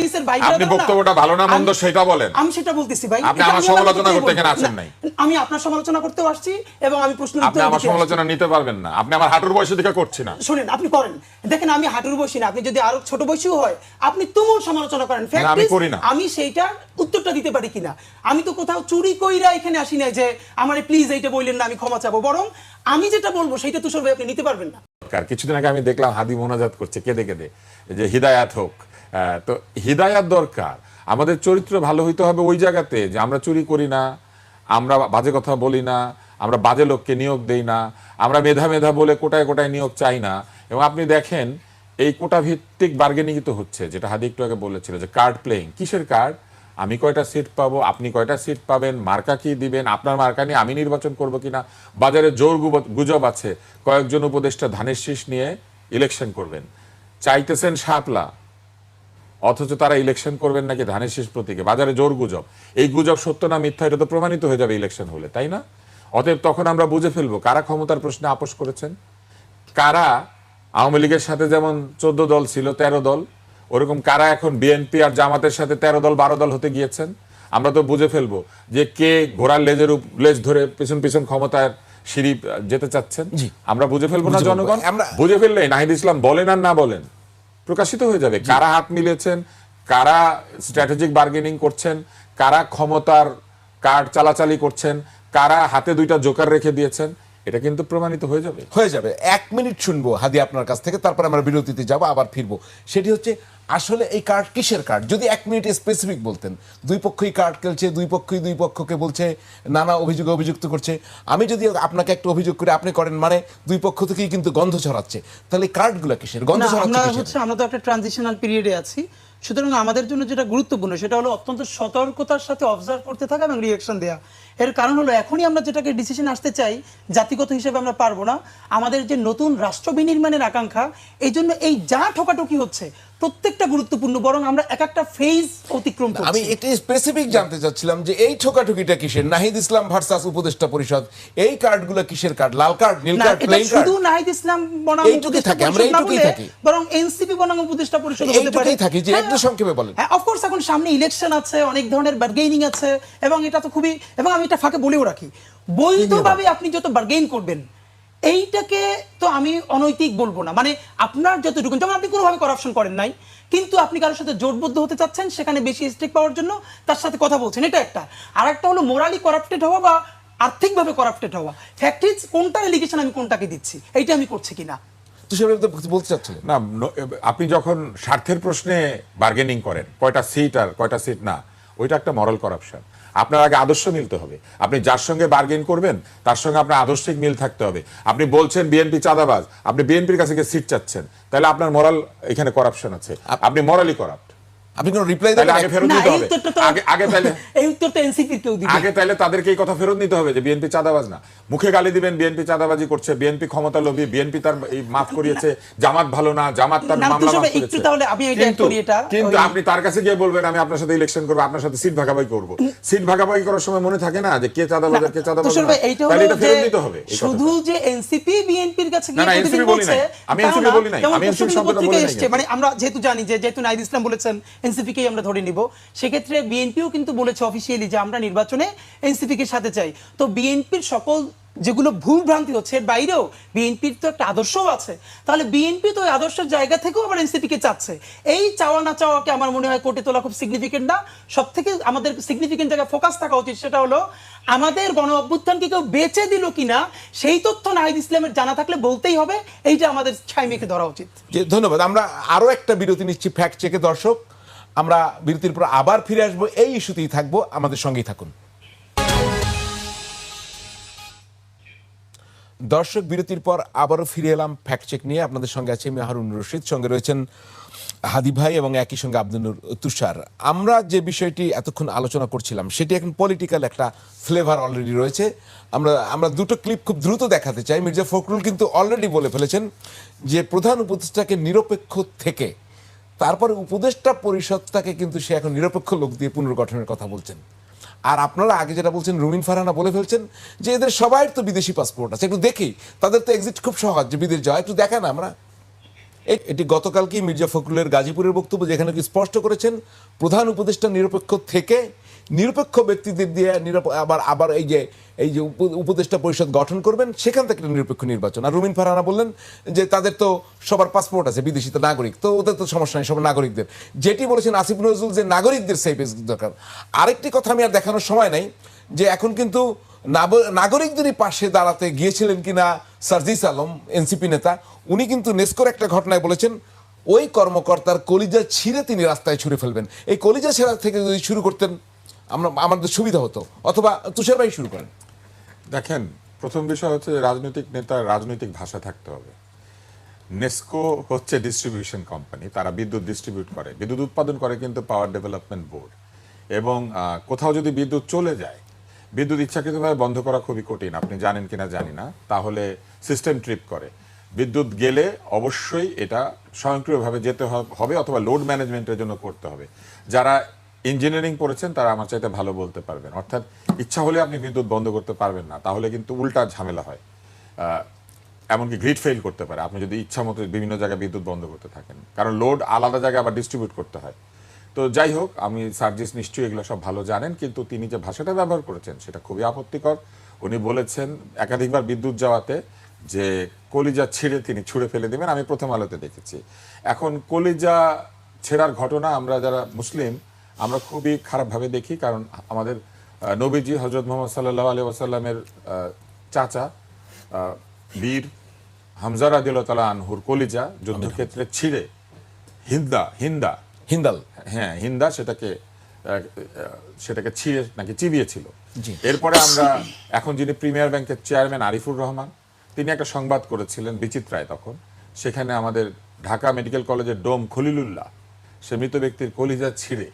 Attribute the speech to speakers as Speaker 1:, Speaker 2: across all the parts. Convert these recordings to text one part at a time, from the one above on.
Speaker 1: প্র্যাকটিসের বাইরে
Speaker 2: আপনি বক্তব্যটা ভালো না মন্দ সেটা বলেন।
Speaker 1: আমি সেটা বলতেছি ভাই,
Speaker 2: আপনি আমার সমালোচনা করতে এখানে আসেন নাই।
Speaker 1: আমি আপনার সমালোচনা করতে আসছি এবং আমি প্রশ্ন
Speaker 2: আপনি আমার সমালোচনা নিতে পারবেন না, আপনি আমার হাঁটুর বয়সে দিকে করছি না।
Speaker 1: শুনেন, আপনি করেন, দেখেন আমি হাঁটুর বয়সী না, আপনি যদি আরো ছোট বয়সীও হয় আপনি তুমুল সমালোচনা করেন, আমি সেইটার উত্তরটা দিতে পারি কিনা। আমি তো কোথাও চুরি কইরা এখানে আসি নাই যে আমারে প্লিজ এইটা বললেন না আমি ক্ষমা চাবো, বরং আমি যেটা বলবো সেইটা তুষার ভাই আপনি নিতে পারবেন না।
Speaker 2: কিছুদিন আগে আমি দেখলাম হাদি মোনাজাত করছে কেঁদে কেঁদে যে হিদায়াত হোক। তো হিদায়াত দরকার, আমাদের চরিত্র ভালো হইতে হবে ওই জায়গাতে যে আমরা চুরি করি না, আমরা বাজে কথা বলি না, আমরা বাজে লোককে নিয়োগ দেই না, আমরা মেধা মেধা বলে কোটায় কোটায় নিয়োগ চাই না। এবং আপনি দেখেন এই কোটা ভিত্তিক বার্গেনিং তো হচ্ছে, যেটা হাদি একটু আগে বলেছিল যে কার্ড প্লেইং। কিসের কার্ড? আমি কয়টা সিট পাবো, আপনি কয়টা সিট পাবেন, মার্কা কি দিবেন, আপনার মার্কা নিয়ে আমি নির্বাচন করবো কিনা। বাজারে জোর গুজব আছে কয়েকজন উপদেষ্টা ধানের শীষ নিয়ে ইলেকশন করবেন, চাইতেছেন শাপলা, অথচ তারা ইলেকশন করবেন নাকি ধানের শীষ প্রতীকে। বাজারে জোর গুজব, এই গুজব সত্য না মিথ্যা এটা তো প্রমাণিত হয়ে যাবে ইলেকশন হলে, তাই না? অতএব তখন আমরা বুঝে ফেলবো কারা ক্ষমতার প্রশ্নে আপোষ করেছেন, কারা আওয়ামী লীগের সাথে যেমন 14 দল ছিল 13 দল, ওরকম কারা এখন বিএনপি আর জামাতের সাথে 13 দল 12 দল হতে গিয়েছেন। আমরা তো বুঝে ফেলবো যে কে ঘোড়ার লেজ ধরে পিছন পিছন ক্ষমতার সিঁড়ি যেতে চাচ্ছেন। আমরা বুঝে ফেলবো না জনগণ? বুঝে ফেললে নাহিদ ইসলাম বলেন আর না বলেন প্রকাশিত হয়ে যাবে কারা হাত মিলেছেন, কারা স্ট্র্যাটেজিক বার্গেনিং করছেন, কারা ক্ষমতার কার্ড চালাচালি করছেন, কারা হাতে দুইটা জোকার রেখে দিয়েছেন। এটা কিন্তু প্রমাণিত হয়ে যাবে।
Speaker 3: 1 মিনিট শুনবো হাদি আপনার কাছ থেকে, তারপর আমরা বিরতিতে যাব, আবার ফিরবো। সেটি হচ্ছে আসলে এই কার্ড কিসের কার্ড, যদি 1 মিনিটে স্পেসিফিক বলতেন। দুই পক্ষই কার্ড খেলছে, দুই পক্ষই দুই পক্ষকে বলছে, নানা অভিযোগে অভিযুক্ত করছে। আমি যদি আপনাকে একটা অভিযোগ করে আপনি করেন, মানে দুই পক্ষ থেকেই কিন্তু গন্ধ ছড়াচ্ছে। তাহলে কার্ডগুলো কিসের গন্ধ ছড়াচ্ছে?
Speaker 1: আমরা তো একটা ট্রানজিশনাল পিরিয়ডে আছি, সুতরাং আমাদের জন্য যেটা গুরুত্বপূর্ণ সেটা হলো অত্যন্ত সতর্কতার সাথে অবজার্ভ করতে থাকা এবং রিঅ্যাকশন দেওয়া। এর কারণ হলো এখনই আমরা যেটাকে ডিসিশন আসতে চাই জাতিগত হিসেবে আমরা পারবো না। আমাদের যে নতুন রাষ্ট্র বিনির্মাণের আকাঙ্ক্ষা, এই জন্য এই যা ঠোকাঠুকি হচ্ছে প্রত্যেকটা গুরুত্বপূর্ণ, বরং আমরা এক একটা ফেজ অতিক্রম করছি।
Speaker 3: আমি এটা স্পেসিফিক জানতে চাচ্ছিলাম যে এই ঠোকাঠুকিটা কিসের? নাহিদ ইসলাম ভার্সাস উপদেষ্টা পরিষদ, এই কার্ডগুলো কিসের কার্ড? লাল কার্ড, নীল কার্ড, প্লেন কার্ড?
Speaker 1: শুধু নাহিদ ইসলাম বনাম
Speaker 3: উপদেষ্টা থাকে, আমরা এইটুকুই থাকি,
Speaker 1: বরং এনসিপি বনাম উপদেষ্টা পরিষদ হতে পারে।
Speaker 3: এইটুকুই থাকি, যে একটু সংক্ষেপে বলেন।
Speaker 1: হ্যাঁ, অফ কোর্স এখন সামনে ইলেকশন আছে, অনেক ধরনের বার্গেনিং আছে, এবং এটা তো খুবই, এবং আমি এটা ফাঁকে বলেও রাখি, বৈধভাবে আপনি যত বার্গেইন করবেন এইটাকে তো আমি অনৈতিক বলবো না। মানে আপনার যতটুকু, যেমন আপনি কোনোভাবে কারাপশন করেন নাই, কিন্তু আপনি কারোর সাথে জোটবদ্ধ হতে চাচ্ছেন, সেখানে বেশি স্টেক পাওয়ার জন্য তার সাথে কথা বলছেন, এটা একটা। আর একটা হলো মোরালি করাপ্টেড হওয়া বা আর্থিকভাবে করাপ্টেড হওয়া। ফ্যাক্ট ইজ কোনটা এলিগেশন আমি কোনটাকে দিচ্ছি, এইটা আমি করছি কিনা।
Speaker 3: তো সেভাবে তো বলতে চাচ্ছিলেন
Speaker 2: না। আপনি যখন স্বার্থের প্রশ্নে বার্গেনিং করেন, কয়টা সিট আর কয়টা সিট না, ওইটা একটা মরাল করাপশন। আপনার আগে আদর্শ মিলতে হবে। আপনি যার সঙ্গে বার্গেন করবেন তার সঙ্গে আপনার আদর্শিক মিল থাকতে হবে। আপনি বলছেন বিএনপি চাঁদাবাজ, আপনি বিএনপির কাছে গিয়ে সিট চাচ্ছেন, তাহলে আপনার মরাল এখানে করাপশন আছে, আপনি মরালি করাপ্ট।
Speaker 3: আপনি কোন রিপ্লাই দেন?
Speaker 2: আগে ফেরত নিতে হবে। আগে তাহলে
Speaker 1: এই উত্তর তো এনসিপির কেউ দিবে।
Speaker 2: আগে তাহলে তাদেরকে এই কথা ফেরত নিতে হবে যে বিএনপি চাঁদাবাজ না। মুখে গালি দিবেন বিএনপি চাঁদাবাজি করছে, বিএনপি ক্ষমতা লোভী, বিএনপি তার এই মাফ করিয়েছে, জামাত ভালো না, জামাত তার মামলা মাফ করেছে। কিন্তু আপনি তার কাছে গিয়ে বলবেন আমি আপনার সাথে ইলেকশন করব, আপনার সাথে সিট ভাগাভাগি করব। সিট ভাগাভাগি করার সময় মনে থাকে না যে কে চাঁদাবাজ আর কে চাঁদাবাজ না, তাহলে এটা ফেরত নিতে হবে।
Speaker 1: শুধু যে এনসিপি বিএনপির কাছে গিয়ে
Speaker 2: এনসিপি বলি নাই, আমি এনসিপি বলি নাই, আমি এনসিপি সম্পর্কে বলি নাই।
Speaker 1: মানে আমরা যেহেতু জানি যে যেহেতু নাহিদ ইসলাম বলেছেন এনসিপি কেই আমরা ধরে নিব, সেক্ষেত্রে বিএনপিও কিন্তু বলেছে অফিসিয়ালি যে আমরা নির্বাচনে এনসিপি কে সাথে চাই। তো বিএনপির সকল যেগুলো ভুল ভ্রান্তি হচ্ছে এর বাইরেও বিএনপির তো একটা আদর্শও আছে, তাহলে বিএনপি তো ওই আদর্শের জায়গা থেকেও আবার এনসিপি কে চাচ্ছে। এই চাওয়া না চাওয়াকে আমার মনে হয় কোর্টে তোলা খুব সিগনিফিকেন্ট না। সব থেকে আমাদের সিগনিফিকেন্ট জায়গায় ফোকাস থাকা উচিত সেটা হলো আমাদের গণ অভ্যুত্থানকে কেউ বেচে দিল কিনা সেই তথ্য নাহিদ ইসলামের জানা থাকলে বলতেই হবে, এইটা আমাদের ছাই মেখে ধরা উচিত।
Speaker 3: ধন্যবাদ। আমরা আরো একটা বিরতি নিচ্ছি ফ্যাক্ট চেকে। দর্শক, আমরা বিরতির পর আবার ফিরে আসবো, এই ইস্যুতেই থাকবো, আমাদের সঙ্গেই থাকুন। দর্শক, বিরতির পর আবারও ফিরে এলাম ফ্যাক্ট চেক নিয়ে। আপনাদের সঙ্গে আছে আমি হারুন রশিদ, সঙ্গে রয়েছেন হাদি ভাই এবং একই সঙ্গে আব্দুল তুষার। আমরা যে বিষয়টি এতক্ষণ আলোচনা করছিলাম সেটি এখন পলিটিক্যাল একটা ফ্লেভার অলরেডি রয়েছে। আমরা দুটো ক্লিপ খুব দ্রুত দেখাতে চাই। মির্জা ফখরুল কিন্তু অলরেডি বলে ফেলেছেন যে প্রধান উপদেষ্টাকে নিরপেক্ষ থেকে তারপরে উপদেষ্টা পরিষদটাকে কিন্তু সে এখন নিরপেক্ষ লোক দিয়ে পুনর্গঠনের কথা বলছেন। আর আপনারা আগে যেটা বলছেন, রুমিন ফারহানা বলে ফেলছেন যে এদের সবাই তো বিদেশি পাসপোর্ট আছে, একটু দেখি, তাদের তো এক্সিট খুব সহজ, যে বিদেশ যাওয়া, একটু দেখা না আমরা। এটি গতকালকে মির্জা ফখরুলের গাজীপুরের বক্তব্য, যেখানে কি স্পষ্ট করেছেন প্রধান উপদেষ্টা নিরপেক্ষ থেকে নিরপেক্ষ ব্যক্তিদের দিয়ে আবার এই যে উপদেষ্টা পরিষদ গঠন করবেন, সেখান থেকে একটা নিরপেক্ষ নির্বাচন। আর রুমিন ফারহানা বললেন যে তাদের তো সবার পাসপোর্ট আছে, বিদেশি তো নাগরিক, তো ওদের তো সমস্যা নেই, সব নাগরিকদের। যেটি বলেছেন আসিফ নজরুল যে নাগরিকদের সেফ দরকার। আরেকটি কথা আমি আর দেখানোর সময় নাই, যে এখন কিন্তু নাগরিকদেরই পাশে দাঁড়াতে গিয়েছিলেন কিনা সার্জিস আলম, এনসিপি নেতা, উনি কিন্তু নেস্কোর একটা ঘটনায় বলেছেন ওই কর্মকর্তার কলিজা ছিঁড়ে তিনি রাস্তায় ছুঁড়ে ফেলবেন। এই কলিজা ছেঁড়া থেকে যদি শুরু করতেন আমাদের সুবিধা হতো, অথবা তুষার ভাই শুরু করেন।
Speaker 2: দেখেন, প্রথম বিষয় হচ্ছে রাজনৈতিক নেতার রাজনৈতিক ভাষা থাকতে হবে। নেস্কো হচ্ছে ডিস্ট্রিবিউশন কোম্পানি, তারা বিদ্যুৎ ডিস্ট্রিবিউট করে, বিদ্যুৎ উৎপাদন করে কিন্তু পাওয়ার ডেভেলপমেন্ট বোর্ড। এবং কোথাও যদি বিদ্যুৎ চলে যায়, বিদ্যুৎ ইচ্ছাকৃতভাবে বন্ধ করা খুবই কঠিন, আপনি জানেন কিনা জানি না, তাহলে সিস্টেম ট্রিপ করে। বিদ্যুৎ গেলে অবশ্যই এটা স্বয়ংক্রিয়ভাবে যেতে হবে, অথবা লোড ম্যানেজমেন্টের জন্য করতে হবে। যারা ইঞ্জিনিয়ারিং পড়েছেন তারা আমার চাইতে ভালো বলতে পারবেন। অর্থাৎ ইচ্ছা হলে আপনি বিদ্যুৎ বন্ধ করতে পারবেন না, তাহলে কিন্তু উল্টা ঝামেলা হয়, এমনকি গ্রিড ফেল করতে পারে আপনি যদি ইচ্ছা মতো বিভিন্ন জায়গায় বিদ্যুৎ বন্ধ করতে থাকেন, কারণ লোড আলাদা জায়গায় আবার ডিস্ট্রিবিউট করতে হয়। তো যাই হোক, আমি সার্জিস নিশ্চয়ই এগুলো সব ভালো জানেন, কিন্তু তিনি যে ভাষাটা ব্যবহার করেছেন সেটা খুবই আপত্তিকর। উনি বলেছেন একাধিকবার বিদ্যুৎ যাওয়াতে যে কলিজা ছিঁড়ে তিনি ছুঁড়ে ফেলে দেবেন, আমি প্রথম আলোতে দেখেছি। এখন কলিজা ছেঁড়ার ঘটনা আমরা যারা মুসলিম আমরা খুবই খারাপভাবে দেখি, কারণ আমাদের নবীজি হজরত মোহাম্মদ সাল্লাল্লাহু আলাইহি ওয়াসাল্লামের চাচা বীর হামজা রাদিয়াল্লাহু তাআলা আনহুর কলিজা যুদ্ধক্ষেত্রে ছিঁড়ে হিন্দা সেটাকে ছিঁড়ে নাকি চিবিয়েছিল। এরপরে আমরা এখন যিনি প্রিমিয়ার ব্যাংকের চেয়ারম্যান আরিফুর রহমান, তিনি একটা সংবাদ করেছিলেন বিচিত্রায়, তখন সেখানে আমাদের ঢাকা মেডিকেল কলেজের ডোম খলিলুল্লাহ সে মৃত ব্যক্তির কলিজা ছিঁড়ে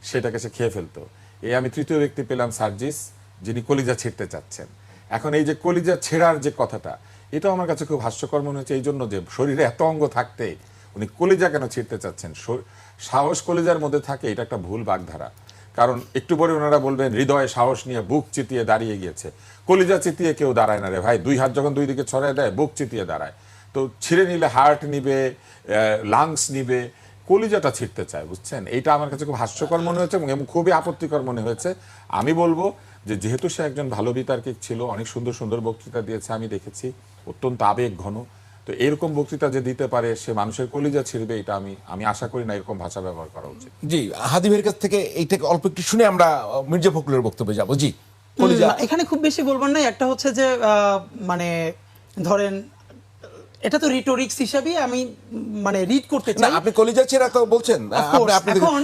Speaker 2: সেটাকে সে খেয়ে ফেলতো। আমি তৃতীয় ব্যক্তি পেলাম সার্জিস, যিনি কলিজা ছিঁড়তে চাচ্ছেন। এখন এই যে কলিজা ছেঁড়ার যে কথাটা, এটা আমার কাছে খুব হাস্যকর মনে হচ্ছে, এই জন্য যে শরীরে এত অঙ্গ থাকতে উনি কলিজা কেন ছিঁড়তে চাচ্ছেন? সাহস কলিজার মধ্যে থাকে, এটা একটা ভুল বাগধারা। কারণ একটু পরে ওনারা বলবেন হৃদয়ে সাহস নিয়ে বুক চিতিয়ে দাঁড়িয়ে গিয়েছে। কলিজা চিতিয়ে কেউ দাঁড়ায় না রে ভাই, দুই হাত যখন দুই দিকে ছড়ায় দেয় বুক চিতিয়ে দাঁড়ায়। তো ছিঁড়ে নিলে হার্ট নিবে, লাংস নিবে, কলিজাটা ছিঁড়তে চায়, বুঝছেন? এইটা আমার কাছে খুব হাস্যকর মনে হয়েছে এবং খুবই আপত্তিকর মনে হয়েছে। আমি বলবো যে যেহেতু সে একজন ভালো বিতার্কিক ছিল, অনেক সুন্দর সুন্দর বক্তৃতা দিয়েছে, আমি দেখেছি, অত্যন্ত আবেগ ঘন, তো এরকম বক্তৃতা যে দিতে পারে সে মানুষের কলিজা ছিঁড়বে, এটা আমি আশা করি না এরকম ভাষা ব্যবহার করা উচিত।
Speaker 3: জি, হাদি ভাইয়ের কাছ থেকে এইটাকে অল্প একটু শুনে আমরা মির্জা ফখরুলের বক্তব্যে যাব। জি, কলিজা
Speaker 1: এখানে খুব বেশি বলবার নাই। একটা হচ্ছে যে মানে ধরেন এটা তো রিটোরিক্স হিসাবে আমি মানে রিড করতে চাই।
Speaker 3: না, আপনি কলিজা ছেঁড়া তো বলছেন,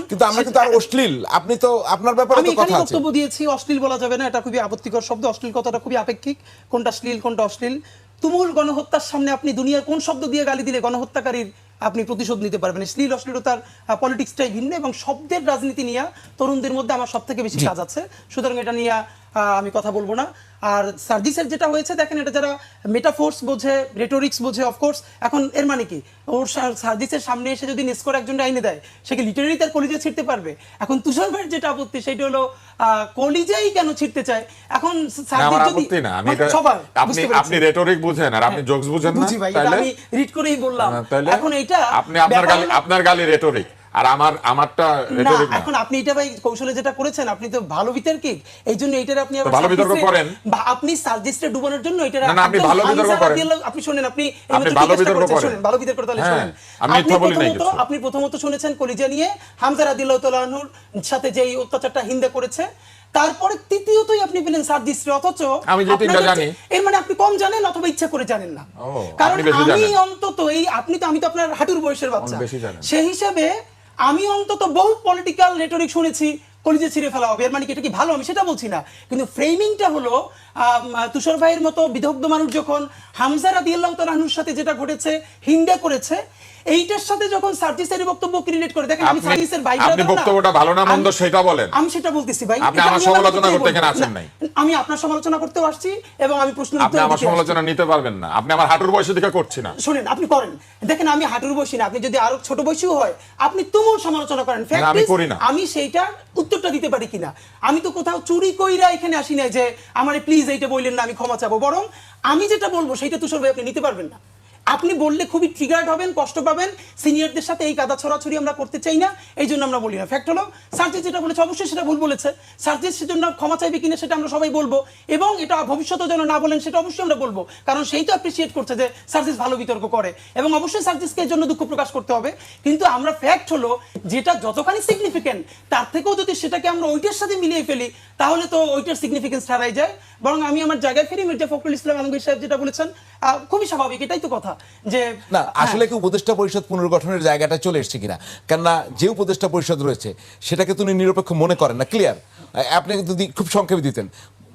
Speaker 3: কিন্তু আমরা কিন্তু আর অশ্লীল, আপনি তো আপনার ব্যাপারে তো কথা আছে।
Speaker 1: আমি বক্তব্য দিয়েছি, অশ্লীল বলা যাবে না, এটা খুবই আপত্তিকর শব্দ। অশ্লীল কথাটা খুবই আপেক্ষিক, কোনটা শ্লীল কোনটা অশ্লীল। তুমুল গণহত্যার সামনে আপনি দুনিয়ার কোন শব্দ দিয়ে গালি দিলে গণহত্যাকারীর আপনি প্রতিশোধ নিতে পারবেন? শ্লীল অশ্লীলতার পলিটিক্সটাই ভিন্ন, এবং শব্দের রাজনীতি নিয়ে তরুণদের মধ্যে আমার সব থেকে বেশি কাজ আছে, সুতরাং এটা নিয়ে আমি কথা বলবো না। আর সার্জিসের যেটা হয়েছে, দেখেন, এটা যারা মেটাফোর্স বোঝে, রেটোরিক্স বোঝে, অফকোর্স এখন এর মানে কি, ওর সার্জিসের সামনে এসে যদি নেস্কোর একজন আইনে দেয়, সে কি লিটারেলি তার কলিজা ছিঁড়তে পারবে? এখন তুষার ভাইয়ের যেটা আপত্তি সেটা হলো কলিজাই কেন ছিঁড়তে চায়। এখন
Speaker 2: আপনি রেটোরিক বুঝেন আর আপনি জোকস বুঝেন না,
Speaker 1: তাহলে আমি রিড করেই বললাম। এখন এইটা
Speaker 2: আপনি আপনার গালি রেটোরিক আর আমারটা রেটোরিক না।
Speaker 1: এখন আপনি এটা ভাই কৌশলে যেটা করেছেন, আপনি তো ভালো বিতর্কিক, এইজন্য এটার আপনি
Speaker 2: ভালো বিতর্ক করেন,
Speaker 1: আপনি সার্জিসটা ডুবানোর জন্য এটা
Speaker 2: না, আপনি ভালো বিতর্ক করেন।
Speaker 1: আপনি শুনেন, আপনি
Speaker 2: ভালো বিতর্ক করেন,
Speaker 1: ভালো বিতর্ক তাহলে শুনেন।
Speaker 2: আমি মিথ্যা বলি নাই কিছু।
Speaker 1: আপনি প্রথমত শুনেছেন কলিজা নিয়ে হামজা রাদিয়াল্লাহু তাআলা আনহুর সাথে যেই অত্যাচারটা হিন্দে করেছে, তারপরে তৃতীয়তই আপনি পেলেন সার্জিসরে, অথচ
Speaker 2: আমি যেটা জানি
Speaker 1: এর মানে আপনি কম জানেন অথবা ইচ্ছা করে জানেন না। কারণ আমি অন্তত আমি তো আপনার হাঁটুর বয়সের বাচ্চা, সেই হিসাবে আমি অন্তত বহু পলিটিক্যাল রেটরিক শুনেছি কলিজা ছিঁড়ে ফেলা হবে। এর মানে কি এটা কি ভালো? আমি সেটা বলছি না, কিন্তু ফ্রেমিংটা হলো তুষার ভাইয়ের মতো বিদগ্ধ মানুষ যখন হামজা রাদিয়াল্লাহু তাআলা আনহুর সাথে যেটা ঘটেছে হিন্দে করেছে, এইটার সাথে যখন সার্জিসের বক্তব্য রিলেট করে, দেখেন আমি সার্জিসের ভাই,
Speaker 2: আপনি বক্তব্যটা ভালো না মন্দ সেটা বলেন,
Speaker 1: আমি সেটা বলতেছি ভাই।
Speaker 2: আপনি আমার সমালোচনা করতে এখানে আসেন নাই।
Speaker 1: আমি আপনার সমালোচনা করতেও আসছি এবং আমি প্রশ্ন
Speaker 2: আপনি আমার সমালোচনা নিতে পারবেন না, আপনি আমার হাঁটুর বয়সে দিকে করছেন না।
Speaker 1: শুনেন, আপনি করেন, দেখেন আমি হাঁটুর বয়সী না, আপনি যদি আরো ছোট বয়সীও হয় আপনি তুমুল সমালোচনা করেন।
Speaker 2: আমি করি না,
Speaker 1: আমি সেইটার উত্তরটা দিতে পারি কিনা। আমি তো কোথাও চুরি কইরা এখানে আসি না যে আমারে প্লিজ এইটা বললেন না আমি ক্ষমা চাবো, বরং আমি যেটা বলবো সেইটা তুষার ভাই আপনি নিতে পারবেন না। আপনি বললে খুবই ট্রিগার্ড হবেন, কষ্ট পাবেন। সিনিয়রদের সাথে এই কাদা ছড়াছড়ি আমরা করতে চাই না, এই জন্য আমরা বলি না। ফ্যাক্ট হলো সার্জিস যেটা বলেছে অবশ্যই সেটা ভুল বলেছে। সার্জিস সেজন্য ক্ষমা চাইবে কিনা সেটা আমরা সবাই বলবো, এবং এটা ভবিষ্যতে যেন না বলেন সেটা অবশ্যই আমরা বলবো, কারণ সেই তো অ্যাপ্রিসিয়েট করছে যে সার্জিস ভালো বিতর্ক করে, এবং অবশ্যই সার্জিসকে এর জন্য দুঃখ প্রকাশ করতে হবে। কিন্তু আমরা ফ্যাক্ট হলো যেটা যতখানি সিগনিফিকেন্ট তার থেকেও যদি সেটাকে আমরা ওইটার সাথে মিলিয়ে ফেলি তাহলে তো ওইটার সিগনিফিকেন্স হারাই যায়। বরং আমি আমার জায়গায় ফিরি, মির্জা ফখরুল ইসলাম আলমগীর সাহেব যেটা বলেছেন খুবই স্বাভাবিক, এটাই তো কথা যে
Speaker 3: না আসলে কি উপদেষ্টা পরিষদ পুনর্গঠনের জায়গাটা চলে এসেছে কিনা, কেননা যে উপদেষ্টা পরিষদ রয়েছে সেটাকে তিনি নিরপেক্ষ মনে করেন না, ক্লিয়ার। আপনি যদি খুব সংক্ষেপে দিতেন,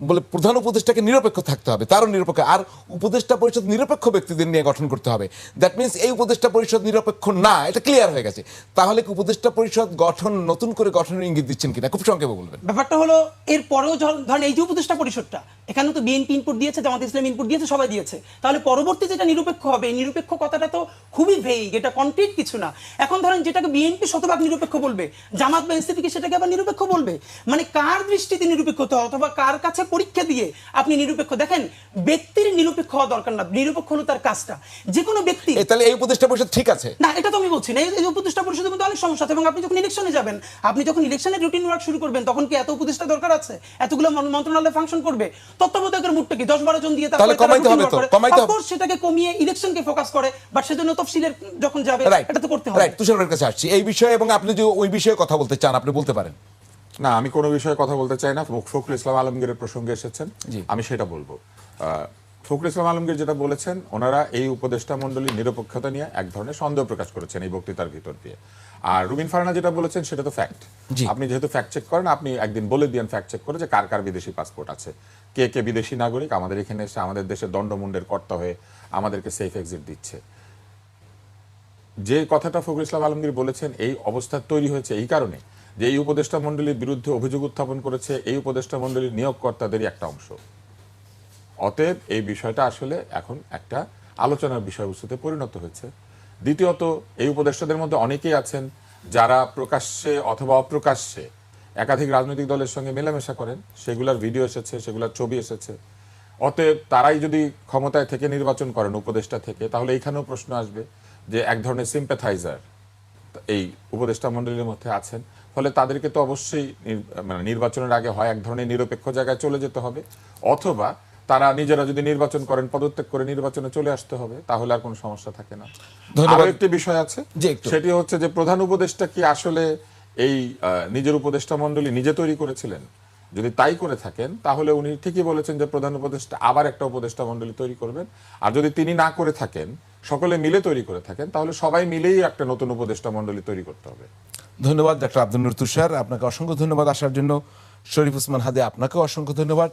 Speaker 3: বলে প্রধান উপদেষ্টাকে নিরপেক্ষ থাকতে হবে, তারও নিরপেক্ষ, আর উপদেষ্টা পরিষদ নিরপেক্ষ ব্যক্তিদের নিয়ে গঠন করতে হবে। দ্যাট মিনস এই উপদেষ্টা পরিষদ নিরপেক্ষ না, এটা ক্লিয়ার হয়ে গেছে। তাহলে কি উপদেষ্টা পরিষদ গঠন নতুন করে গঠনের ইঙ্গিত দিচ্ছেন কিনা, খুব সংক্ষেপে বলবেন।
Speaker 1: ব্যাপারটা হলো এর পরেও ধরেন এই যে উপদেষ্টা পরিষদটা, এখানে তো বিএনপি ইনপুট দিয়েছে, জামাত ইসলাম ইনপুট দিয়েছে, সবাই দিয়েছে, তাহলে পরবর্তী যেটা নিরপেক্ষ হবে, এই নিরপেক্ষ কথাটা তো খুবই ভেইগ, এটা কনক্রিট কিছু না। এখন ধরেন যেটাকে বিএনপি শতভাগ নিরপেক্ষ বলবে, জামাত বা এনসিপিকে সেটাকে আবার নিরপেক্ষ বলবে, মানে কার দৃষ্টিতে নিরপেক্ষ হতে হবে অথবা কার কাছে পরীক্ষা দিয়ে আপনি নিরপেক্ষ। দেখেন ব্যক্তির নিরপেক্ষ হওয়া দরকার না, নিরপেক্ষ হলো তার কাজটা। যে কোনো ব্যক্তি,
Speaker 3: তাহলে এই উপদেষ্টা পরিষদ ঠিক আছে
Speaker 1: না, এটা তো আমি বলছি না। এই উপদেষ্টা পরিষদের মধ্যে অনেক সমস্যা আছে, এবং আপনি যখন ইলেকশনে যাবেন, আপনি যখন ইলেকশনের রুটিন ওয়ার্ক শুরু করবেন, তখন কি এত উপদেষ্টা দরকার আছে? এতগুলো মন্ত্রণালয় ফাংশন করবে, তত্ত্বাবধায়কের মুডটা কি 10-12 জন দিয়ে
Speaker 3: তাহলে কমাইতে হবে তো, কমাইতে হবে।
Speaker 1: অফকোর্স সেটাকে কমিয়ে ইলেকশনকে ফোকাস করে, বাট সেজন্য তফসিলের যখন যাবে এটা তো করতে হবে।
Speaker 3: রাইট, তুষারের কাছে আসছি এই বিষয়ে, এবং আপনি যে ওই বিষয়ে কথা বলতে চান আপনি বলতে পারেন।
Speaker 2: না, আমি কোনো বিষয়ে কথা বলতে চাই না। ফখরুল ইসলাম আলমগীরের প্রসঙ্গে এসেছেন, আমি সেটা বলবো। ফখরুল ইসলাম আলমগীর যেটা বলেছেন, ওনারা এই উপদেষ্টা মণ্ডলীর নিরপেক্ষতা নিয়ে এক ধরনের সন্দেহ প্রকাশ করেছেন এই বক্তৃতার ভিতর দিয়ে। আর রুবিন ফারহানা যেটা বলেছেন সেটা তো ফ্যাক্ট। আপনি যেহেতু ফ্যাক্ট চেক করেন, আপনি একদিন বলে দিয়েন ফ্যাক্ট চেক করে যে কার কার বিদেশি পাসপোর্ট আছে, কে কে বিদেশি নাগরিক আমাদের এখানে এসে আমাদের দেশের দণ্ডমুণ্ডের কর্তা হয়ে আমাদেরকে সেফ এক্সিট দিচ্ছে। যে কথাটা ফখরুল ইসলাম আলমগীর বলেছেন, এই অবস্থা তৈরি হয়েছে এই কারণে যে এই উপদেষ্টা মণ্ডলীর বিরুদ্ধে অভিযোগ উত্থাপন করেছে এই উপদেষ্টা মণ্ডলীর নিয়োগকর্তাদেরই একটা অংশ। অতএব এই বিষয়টা আসলে এখন একটা আলোচনার বিষয়বস্তুতে পরিণত হয়েছে। দ্বিতীয়ত, এই উপদেষ্টাদের মধ্যে অনেকেই আছেন যারা প্রকাশ্যে অথবা অপ্রকাশ্যে একাধিক রাজনৈতিক দলের সঙ্গে মেলামেশা করেন, সেগুলোর ভিডিও এসেছে, সেগুলোর ছবি এসেছে। অতএব তারাই যদি ক্ষমতায় থেকে নির্বাচন করেন উপদেষ্টা থেকে, তাহলে এইখানেও প্রশ্ন আসবে যে এক ধরনের সিম্প্যাথাইজার এই উপদেষ্টা মণ্ডলীর মধ্যে আছেন, ফলে তাদেরকে তো অবশ্যই মানে নির্বাচনের আগে হয় এক ধরনের নিরপেক্ষ জায়গায় চলে যেতে হবে, অথবা তারা নিজেরা যদি নির্বাচন করেন পদত্যাগ করে নির্বাচনে চলে আসতে হবে, তাহলে আর কোনো সমস্যা থাকে না। আরো একটি বিষয় আছে, সেটি হচ্ছে যে প্রধান উপদেষ্টা কি আসলে এই নিজের উপদেষ্টা মণ্ডলী নিজে তৈরি করেছিলেন? যদি তাই করে থাকেন তাহলে উনি ঠিকই বলেছেন যে প্রধান উপদেষ্টা আবার একটা উপদেষ্টা মণ্ডলী তৈরি করবেন। আর যদি তিনি না করে থাকেন, সকলে মিলে তৈরি করে থাকেন, তাহলে সবাই মিলেই একটা নতুন উপদেষ্টা মণ্ডলী তৈরি করতে হবে।
Speaker 3: ধন্যবাদ ডক্টর আব্দুল নূর তুষার, আপনাকে অসংখ্য ধন্যবাদ আসার জন্য। শরীফ ওসমান হাদি, আপনাকেও অসংখ্য ধন্যবাদ।